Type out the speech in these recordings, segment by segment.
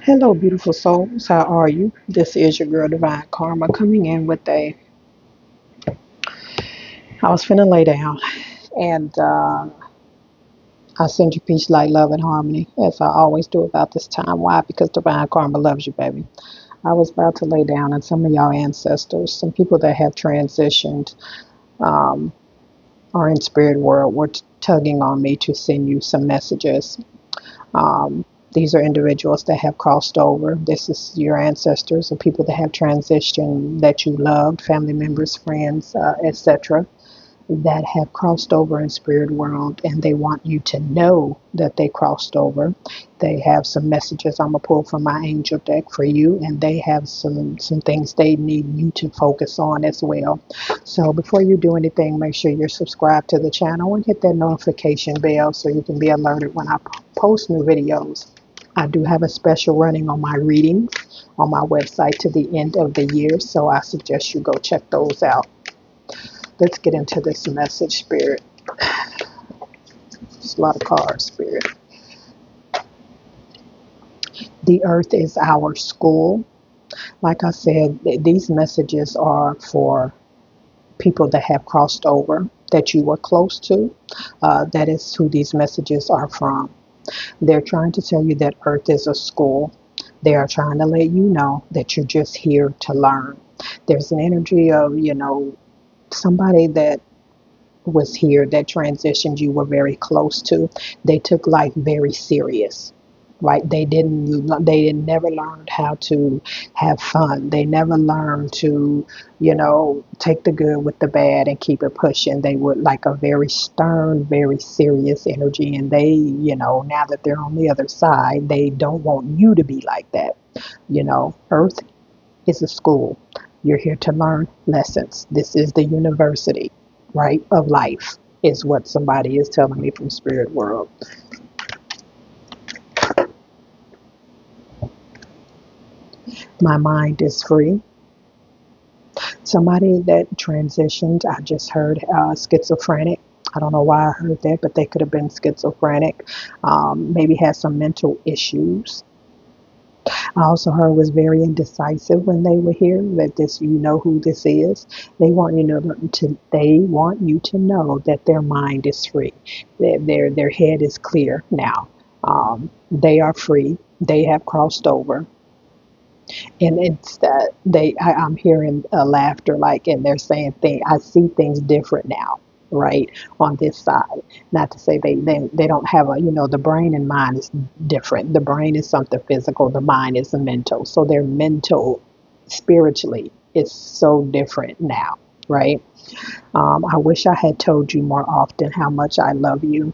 Hello, beautiful souls. How are you? This is your girl, Divine Karma, coming in with I was finna lay down, and I send you peace, light, love, and harmony, as I always do about this time. Why? Because Divine Karma loves you, baby. I was about to lay down, and some of y'all ancestors, some people that have transitioned, um, are in spirit world, were tugging on me to send you some messages. These are individuals that have crossed over. This is your ancestors or people that have transitioned that you loved, family members, friends, etc., that have crossed over in spirit world, and they want you to know that they crossed over. They have some messages I'm gonna pull from my angel deck for you, and they have some things they need you to focus on as well. So before you do anything, make sure you're subscribed to the channel and hit that notification bell so you can be alerted when I post new videos. I do have a special running on my readings on my website to the end of the year, so I suggest you go check those out. Let's get into this message, Spirit. It's a lot of cards, Spirit. The earth is our school. Like I said, these messages are for people that have crossed over, that you were close to. That is who these messages are from. They're trying to tell you that earth is a school. They are trying to let you know that you're just here to learn. There's an energy of, somebody that was here that transitioned you were very close to. They took life very serious, right? They never learned how to have fun. They never learned to, take the good with the bad and keep it pushing. They were like a very stern, very serious energy, and they, now that they're on the other side, they don't want you to be like that. Earth is a school. You're here to learn lessons. This is the university, right, of life, is what somebody is telling me from spirit world. My mind is free. Somebody that transitioned, I just heard schizophrenic. I don't know why I heard that, but they could have been schizophrenic. Maybe had some mental issues. I also heard was very indecisive when they were here. That this, who this is. They want you to know that their mind is free. Their head is clear now. They are free. They have crossed over, and it's that I'm hearing laughter, like, and they're saying things. I see things different now, right, on this side. Not to say they don't have the brain and mind is different. The brain is something physical, the mind is a mental. So their mental, spiritually, is so different now, right? I wish I had told you more often how much I love you.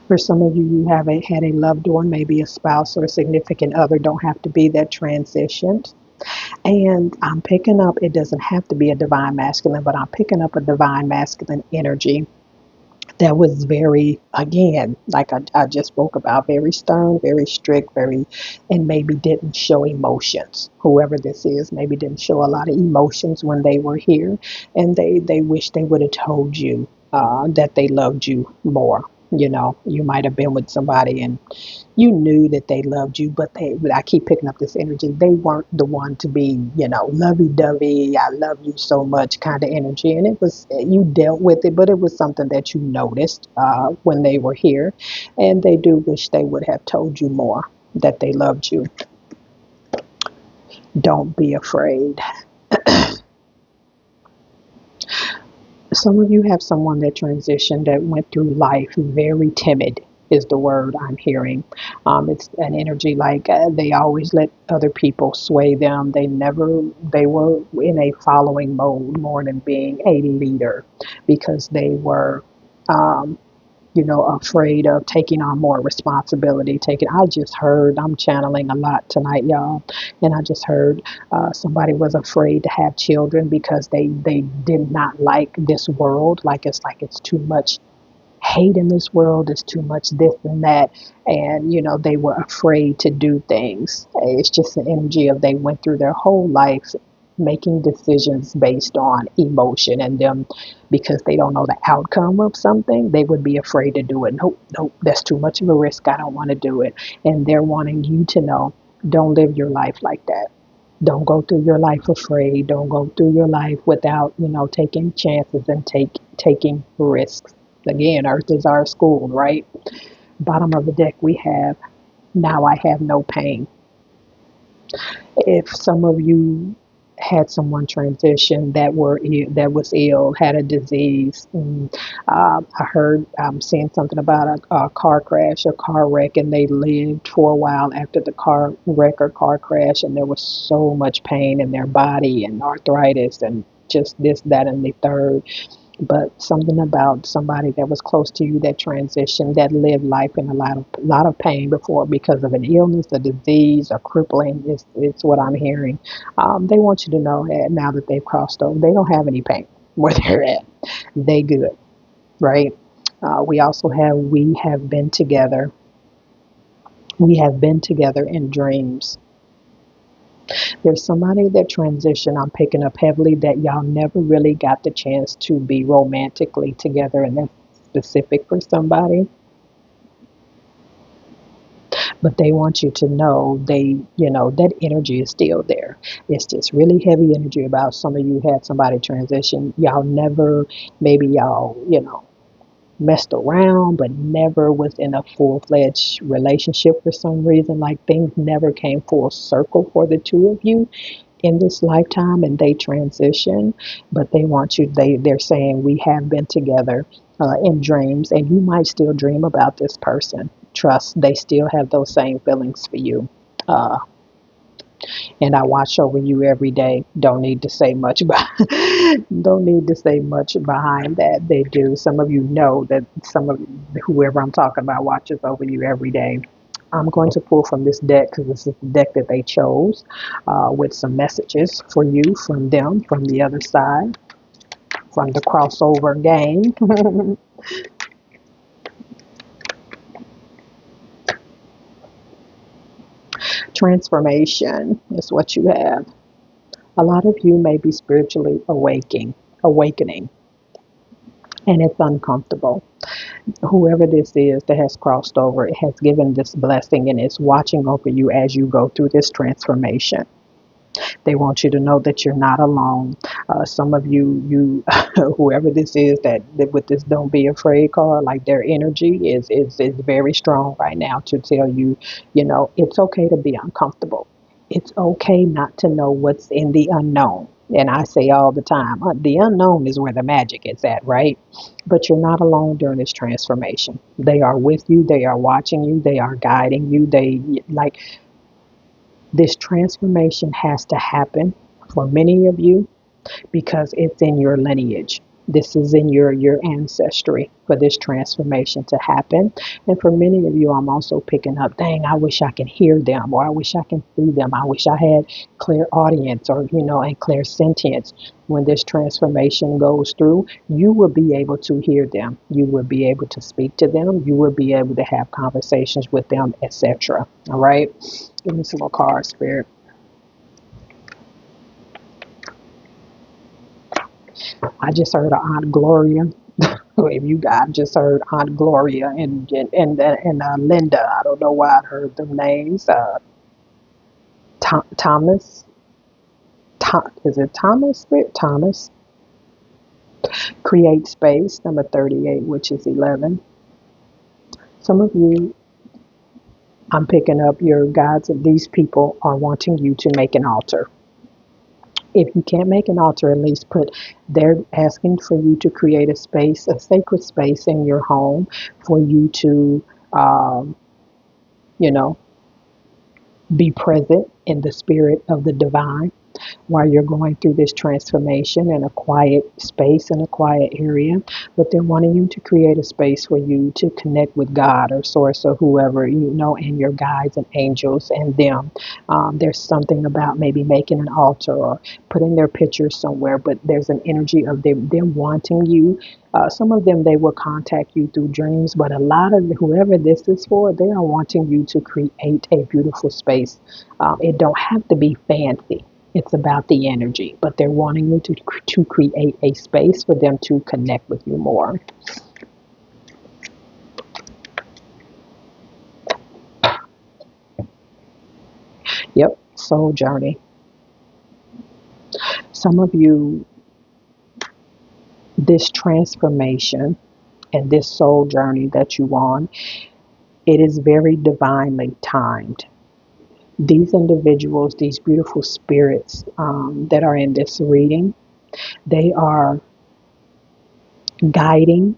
For some of you, you haven't had a loved one, maybe a spouse or a significant other, don't have to be that transitioned. And I'm picking up, it doesn't have to be a divine masculine, but I'm picking up a divine masculine energy that was very, again, like I just spoke about, very stern, very strict, and maybe didn't show emotions. Whoever this is maybe didn't show a lot of emotions when they were here, and they wish they would have told you that they loved you more. You might have been with somebody and you knew that they loved you, but I keep picking up this energy. They weren't the one to be, lovey-dovey, I love you so much kind of energy. And it was, you dealt with it, but it was something that you noticed when they were here. And they do wish they would have told you more, that they loved you. Don't be afraid. Some of you have someone that transitioned, that went through life very timid, is the word I'm hearing. It's an energy like they always let other people sway them. They were in a following mode more than being a leader, because they were, um, afraid of taking on more responsibility. I just heard, I'm channeling a lot tonight, y'all, and I just heard somebody was afraid to have children because they did not like this world. It's too much hate in this world. It's too much this and that, and they were afraid to do things. It's just an energy of they went through their whole life making decisions based on emotion, and them, because they don't know the outcome of something, they would be afraid to do it. Nope, nope, that's too much of a risk. I don't want to do it. And they're wanting you to know, don't live your life like that. Don't go through your life afraid. Don't go through your life without, taking chances and taking risks. Again, Earth is our school, right? Bottom of the deck we have, now I have no pain. If some of you had someone transition that was ill, had a disease, I heard, seeing something about a car crash, a car wreck, and they lived for a while after the car wreck or car crash, and there was so much pain in their body and arthritis and just this, that, and the third. But something about somebody that was close to you that transitioned, that lived life in a lot of pain before because of an illness, a disease, a crippling, is what I'm hearing. They want you to know that now that they've crossed over, they don't have any pain where they're at. They good, right? We also have, we have been together. We have been together in dreams. There's somebody that transitioned, I'm picking up heavily, that y'all never really got the chance to be romantically together, and that's specific for somebody. But they want you to know, that energy is still there. It's just really heavy energy about some of you had somebody transition. Y'all never, maybe y'all, messed around, but never was in a full-fledged relationship for some reason. Like, things never came full circle for the two of you in this lifetime, and they transition. But they want you, they're saying, we have been together in dreams, and you might still dream about this person. Trust, they still have those same feelings for you. uh, and I watch over you every day. Don't need to say much, but don't need to say much behind that. They do. Some of you know that some of whoever I'm talking about watches over you every day. I'm going to pull from this deck because this is the deck that they chose, with some messages for you from them, from the other side, from the crossover gang. Transformation is what you have. A lot of you may be spiritually awakening, and it's uncomfortable. Whoever this is that has crossed over, it has given this blessing, and it's watching over you as you go through this transformation. They want you to know that you're not alone. Some of you, whoever this is that with this "don't be afraid" card, like, their energy is very strong right now to tell you, it's okay to be uncomfortable. It's okay not to know what's in the unknown. And I say all the time, the unknown is where the magic is at, right? But you're not alone during this transformation. They are with you. They are watching you. They are guiding you. This transformation has to happen for many of you because it's in your lineage. This is in your ancestry for this transformation to happen. And for many of you, I'm also picking up, dang, I wish I could hear them, or I wish I can see them. I wish I had clear audience, or, and clear sentience. When this transformation goes through, you will be able to hear them. You will be able to speak to them. You will be able to have conversations with them, etc. All right? Give me some more cards, Spirit. I just heard of Aunt Gloria. If you got, just heard Aunt Gloria and Linda. I don't know why I heard them names. Thomas. Is it Thomas? Thomas. Create space, number 38, which is 11. Some of you, I'm picking up your guides, and these people are wanting you to make an altar. If you can't make an altar, at least they're asking for you to create a space, a sacred space in your home for you to, you know, be present in the spirit of the divine while you're going through this transformation in a quiet space, in a quiet area. But they're wanting you to create a space for you to connect with God or source or whoever, and your guides and angels and them. There's something about maybe making an altar or putting their pictures somewhere, but there's an energy of them wanting you. Some of them, they will contact you through dreams, but a lot of whoever this is for, they are wanting you to create a beautiful space. It don't have to be fancy. It's about the energy, but they're wanting you to create a space for them to connect with you more. Yep, soul journey. Some of you, this transformation and this soul journey that you on, it is very divinely timed. These individuals, these beautiful spirits that are in this reading, they are guiding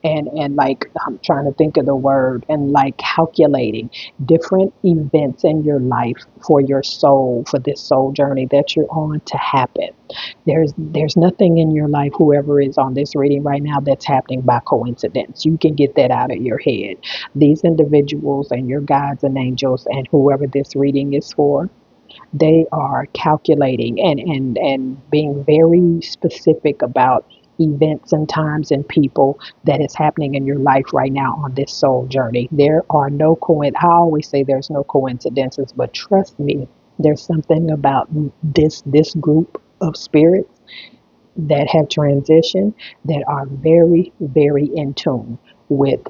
and like, I'm trying to think of the word, and like calculating different events in your life for your soul, for this soul journey that you're on to happen. There's nothing in your life, whoever is on this reading right now, that's happening by coincidence. You can get that out of your head. These individuals and your guides and angels and whoever this reading is for, they are calculating and being very specific about events and times and people that is happening in your life right now on this soul journey. There are no I always say there's no coincidences, but trust me, there's something about this group of spirits that have transitioned that are very, very in tune with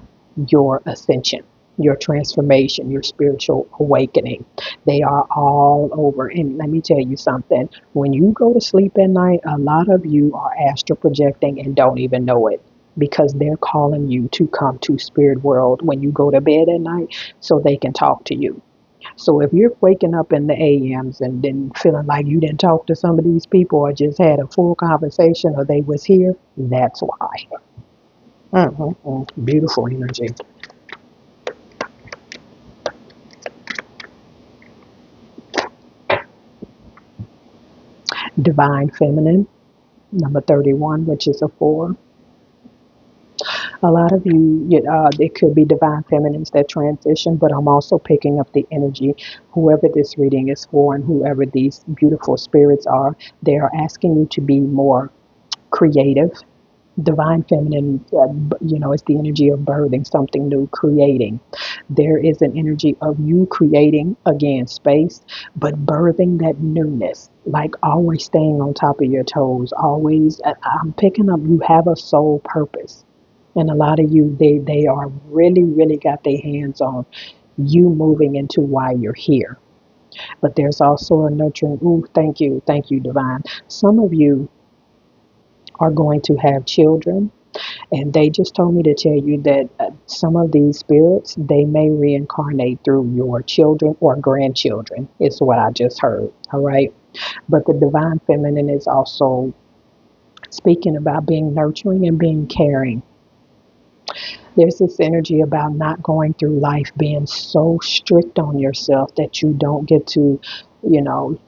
your ascension, your transformation, your spiritual awakening. They are all over. And let me tell you something. When you go to sleep at night, a lot of you are astral projecting and don't even know it, because they're calling you to come to spirit world when you go to bed at night so they can talk to you. So if you're waking up in the AMs and then feeling like you didn't talk to some of these people or just had a full conversation or they was here, that's why. Beautiful energy. Divine feminine, number 31, which is a 4. A lot of you, it could be divine feminines that transition, but I'm also picking up the energy, whoever this reading is for and whoever these beautiful spirits are, they are asking you to be more creative. Divine feminine, it's the energy of birthing something new, creating. There is an energy of you creating, again, space, but birthing that newness, like always staying on top of your toes, always. I'm picking up, you have a soul purpose. And a lot of you, they are really, really got their hands on you moving into why you're here. But there's also a nurturing, ooh, thank you, divine. Some of you are going to have children, and they just told me to tell you that some of these spirits, they may reincarnate through your children or grandchildren, is what I just heard. All right. But the divine feminine is also speaking about being nurturing and being caring. There's this energy about not going through life being so strict on yourself that you don't get to,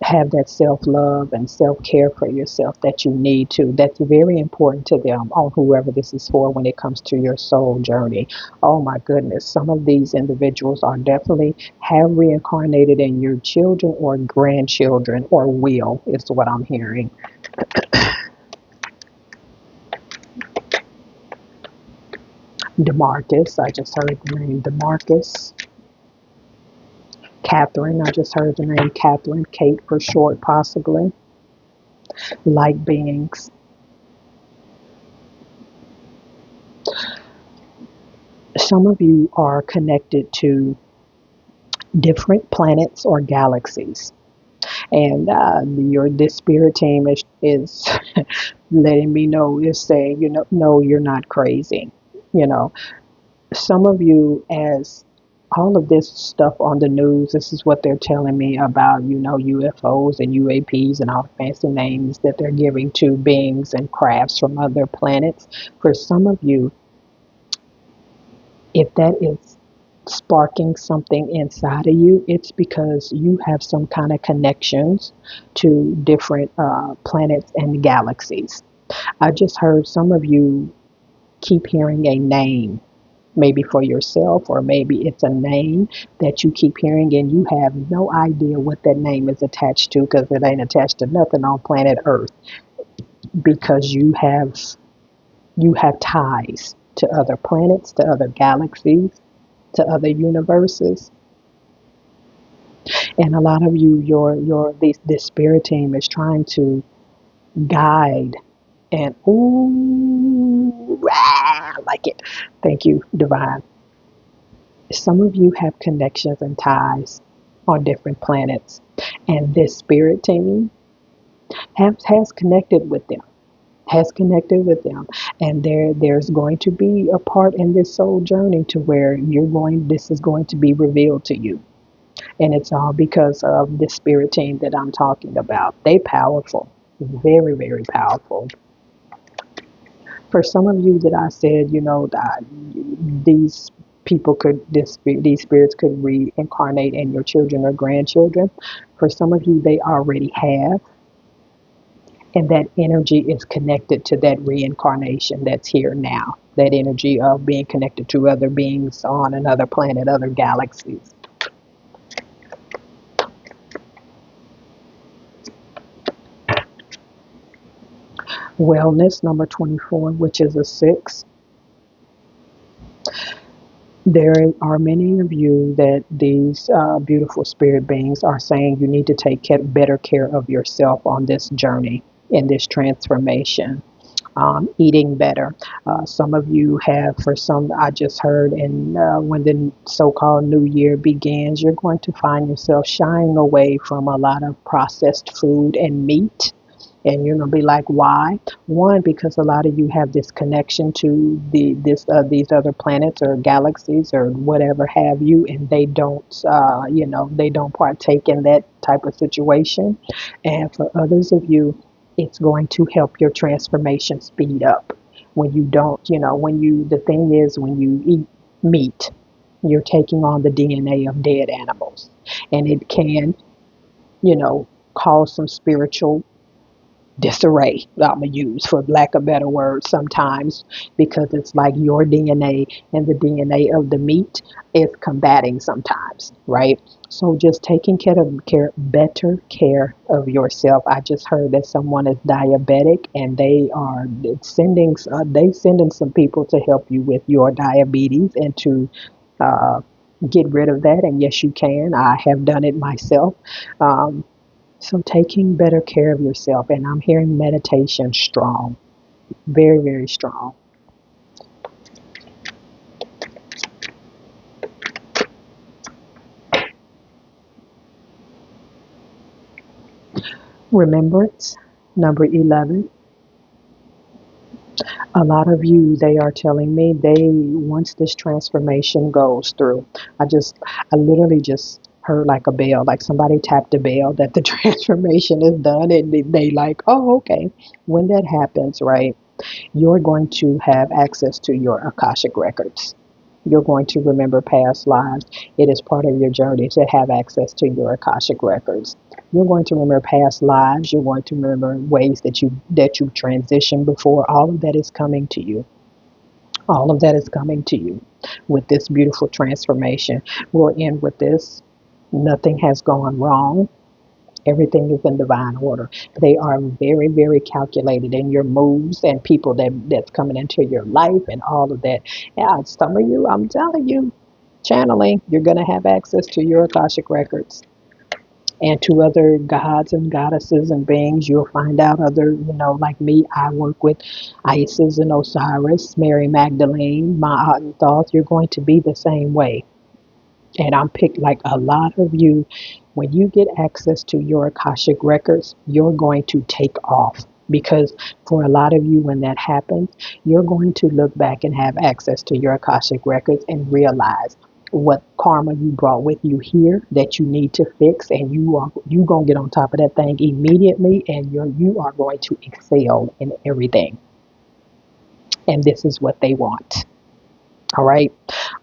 have that self-love and self-care for yourself that you need to. That's very important to them, on whoever this is for, when it comes to your soul journey. Oh my goodness. Some of these individuals are definitely have reincarnated in your children or grandchildren, or will, is what I'm hearing. DeMarcus, I just heard the name DeMarcus. Catherine, I just heard the name Catherine. Kate for short, possibly. Light beings. Some of you are connected to different planets or galaxies. And this spirit team is letting me know, is saying, no, you're not crazy. Some of you, as all of this stuff on the news, this is what they're telling me about, UFOs and UAPs and all the fancy names that they're giving to beings and crafts from other planets. For some of you, if that is sparking something inside of you, it's because you have some kind of connections to different planets and galaxies. I just heard some of you keep hearing a name, maybe for yourself, or maybe it's a name that you keep hearing and you have no idea what that name is attached to, because it ain't attached to nothing on planet Earth, because you have ties to other planets, to other galaxies, to other universes. And a lot of you, this spirit team is trying to guide and ooh, I like it. Thank you, divine. Some of you have connections and ties on different planets, and this spirit team has connected with them. Has connected with them, and there's going to be a part in this soul journey to where this is going to be revealed to you, and it's all because of the spirit team that I'm talking about. They powerful, very very powerful. For some of you that I said, that these these spirits could reincarnate in your children or grandchildren. For some of you, they already have, and that energy is connected to that reincarnation that's here now. That energy of being connected to other beings on another planet, other galaxies. Wellness, number 24, which is a 6. There are many of you that these beautiful spirit beings are saying you need to take better care of yourself on this journey, in this transformation. Eating better. Some of you have, for some, I just heard, and when the so-called new year begins, you're going to find yourself shying away from a lot of processed food and meat. And you're gonna be like, why? One, because a lot of you have this connection to these other planets or galaxies or whatever have you, and they they don't partake in that type of situation. And for others of you, it's going to help your transformation speed up. When you don't, the thing is, when you eat meat, you're taking on the DNA of dead animals, and it can, cause some spiritual disarray, I'm going to use for lack of better words sometimes, because it's like your DNA and the DNA of the meat is combating sometimes, right? So just taking better care of yourself. I just heard that someone is diabetic, and they are sending some people to help you with your diabetes and to uh, get rid of that. And yes, you can. I have done it myself. Um, so taking better care of yourself, and I'm hearing meditation strong, very, very strong. Remembrance, number 11. A lot of you, they are telling me once this transformation goes through, I literally just heard like a bell, like somebody tapped a bell that the transformation is done, and they like, oh, okay. When that happens, right, you're going to have access to your Akashic records. You're going to remember past lives. It is part of your journey to have access to your Akashic records. You're going to remember past lives. You're going to remember ways that you transitioned before. All of that is coming to you. All of that is coming to you with this beautiful transformation. We'll end with this. Nothing has gone wrong. Everything is in divine order. They are very, very calculated in your moves and people that's coming into your life and all of that. Yeah, some of you, I'm telling you, channeling, you're going to have access to your Akashic records and to other gods and goddesses and beings. You'll find out other, like me, I work with Isis and Osiris, Mary Magdalene, Ma'at and Thoth. You're going to be the same way. And I'm picked like a lot of you, when you get access to your Akashic records, you're going to take off. Because for a lot of you, when that happens, you're going to look back and have access to your Akashic records and realize what karma you brought with you here that you need to fix, and you gonna get on top of that thing immediately, and you are going to excel in everything. And this is what they want. All right,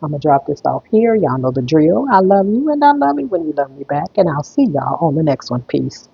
I'm going to drop this off here. Y'all know the drill. I love you, and I love you when you love me back. And I'll see y'all on the next one. Peace.